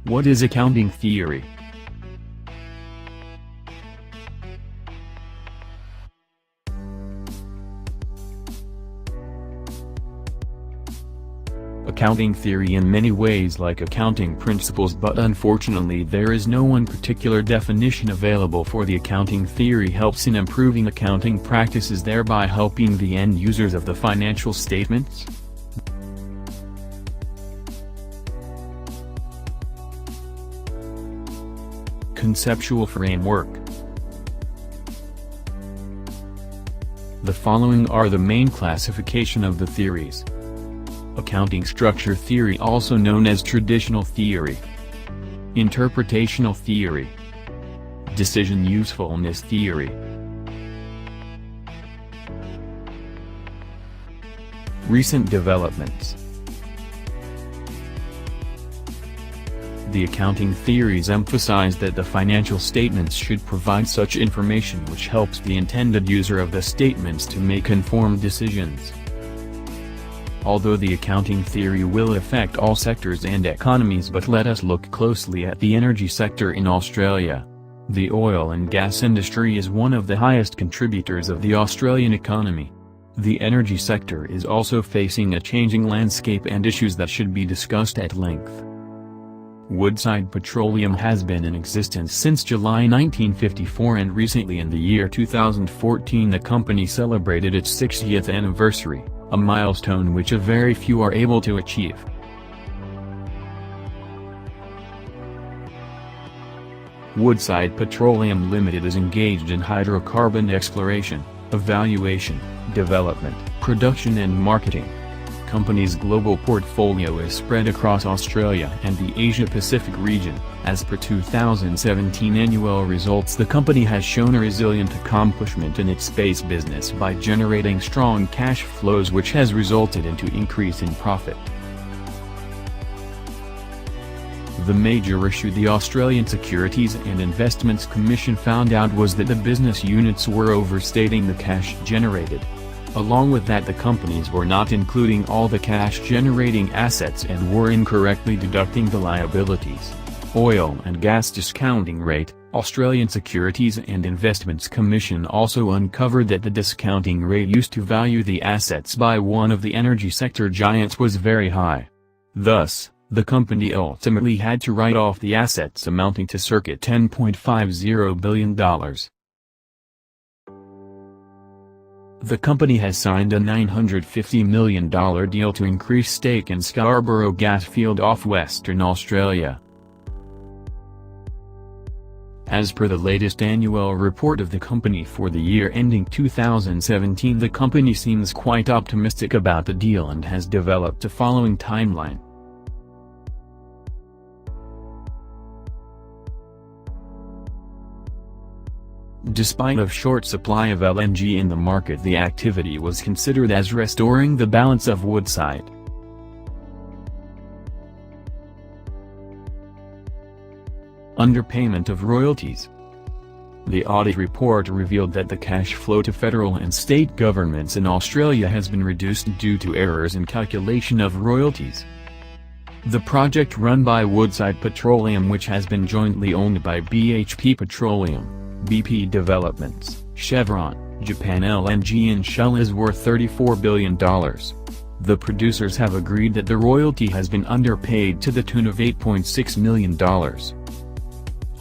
What is accounting theory? Accounting theory in many ways like accounting principles, but unfortunately there is no one particular definition available for the accounting theory helps in improving accounting practices, thereby helping the end users of the financial statements. Conceptual framework. The following are the main classification of the theories. Accounting structure theory, also known as traditional theory. Interpretational theory. Decision usefulness theory. Recent developments. The accounting theories emphasize that the financial statements should provide such information which helps the intended user of the statements to make informed decisions. Although the accounting theory will affect all sectors and economies, but let us look closely at the energy sector in Australia. The oil and gas industry is one of the highest contributors of the Australian economy. The energy sector is also facing a changing landscape and issues that should be discussed at length. Woodside Petroleum has been in existence since July 1954, and recently in the year 2014 the company celebrated its 60th anniversary, a milestone which a very few are able to achieve. Woodside Petroleum Limited is engaged in hydrocarbon exploration, evaluation, development, production and marketing. Company's global portfolio is spread across Australia and the Asia-Pacific region. As per 2017 annual results, the company has shown a resilient accomplishment in its space business by generating strong cash flows, which has resulted into increase in profit. The major issue the Australian Securities and Investments Commission found out was that the business units were overstating the cash generated. Along with that, the companies were not including all the cash-generating assets and were incorrectly deducting the liabilities. Oil and gas discounting rate. Australian Securities and Investments Commission also uncovered that the discounting rate used to value the assets by one of the energy sector giants was very high. Thus, the company ultimately had to write off the assets amounting to circa $10.50 billion. The company has signed a $950 million deal to increase stake in Scarborough gas field off Western Australia. As per the latest annual report of the company for the year ending 2017, the company seems quite optimistic about the deal and has developed the following timeline. Despite a short supply of LNG in the market, the activity was considered as restoring the balance of Woodside. Underpayment of royalties. The audit report revealed that the cash flow to federal and state governments in Australia has been reduced due to errors in calculation of royalties. The project run by Woodside Petroleum, which has been jointly owned by BHP Petroleum, BP Developments, Chevron, Japan LNG and Shell, is worth $34 billion. The producers have agreed that the royalty has been underpaid to the tune of $8.6 million.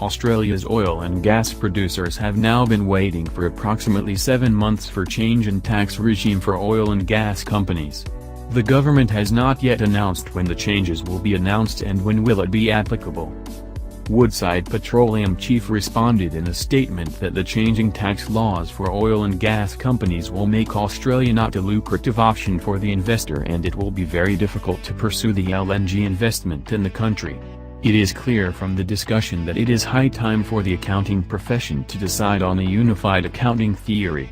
Australia's oil and gas producers have now been waiting for approximately 7 months for change in tax regime for oil and gas companies. The government has not yet announced when the changes will be announced and when will it be applicable. Woodside Petroleum chief responded in a statement that the changing tax laws for oil and gas companies will make Australia not a lucrative option for the investor, and it will be very difficult to pursue the LNG investment in the country. It is clear from the discussion that it is high time for the accounting profession to decide on a unified accounting theory.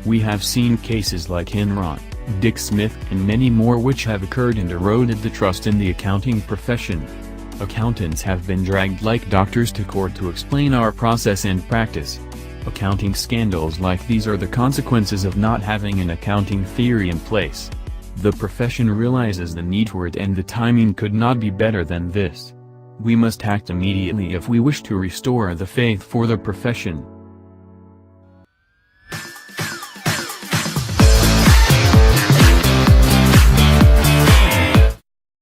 We have seen cases like Enron, Dick Smith and many more which have occurred and eroded the trust in the accounting profession. Accountants have been dragged like doctors to court to explain our process and practice. Accounting scandals like these are the consequences of not having an accounting theory in place. The profession realizes the need for it, and the timing could not be better than this. We must act immediately if we wish to restore the faith for the profession.